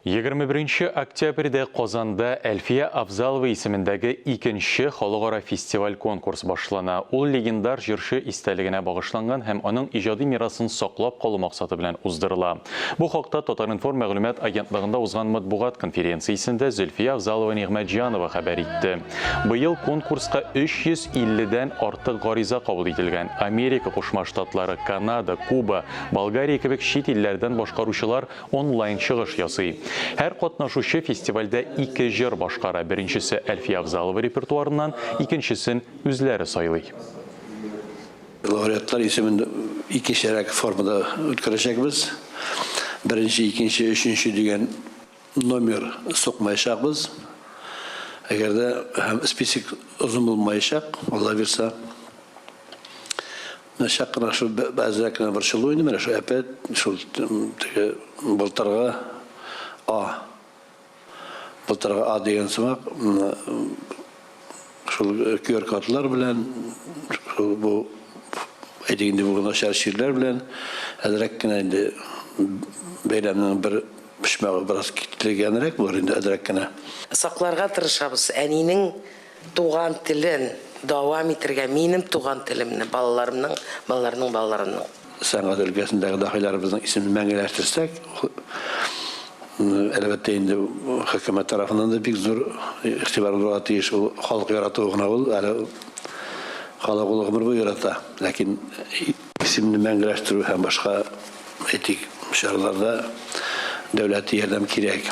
21 октябрьдә Казанда Әлфия Абзалова исемендәге икенче халыкара фестиваль конкурс башлана. Ул легендар җырчы истәлегенә багышланган һәм аның иҗади мирасын саклап калу максаты белән уздырыла. Бу хакта Татаринформ мәгълүмат агентлыгында узган матбугат конференциясендә Зөлфия Абзалова Нигъмәтҗанова хәбәр итте. Быел конкурска 350-дән артык гариза кабул ителгән. Америка Кушма Штатлары, Канада, Куба, Болгария кебек чит илләрдән башкаручылар онлайн чыгыш ясый. Һәр катнашучы фестивальдә 2 җыр башкара. Беренчесе Әлфия Абзалова репертуарыннан, икенчесен үзләре сайлый. Лауреатлар исемендә икенчерәк формада үткәрәчәкбез. Беренче, икенче, өченче дигән номер сукмаячакбыз. Әгәр дә һәм список узын булмаячак, Алла бирсә, шаккына шул бәзрәк борчылу инде, менә шул әпәт, шул былтырга Былтырга деген сымак, шул көркатлар белән, бу әйтегендә булган шәһәрләр белән әдрәк кенә инде бәйрәмнең бер пешмәге бераз китлегәнрәк булыр инде әдрәк кенә. Сакларга тырышабыз. Әнинең туган телен дәвам итәргә, минем туган телемне, балаларның. Сәнгать өлкәсендәге даһиларыбызның исемен мәңгеләштерсәк, әлбәттә инде хөкүмәт тарафыннан да бик зур игътибар булырга тиеш. Ул халык яратуы гына ул, әле халык ул гомер буе ярата. Ләкин исемне мәңгеләштерү һәм башка этик чараларда дәүләти ярдәм кирәк.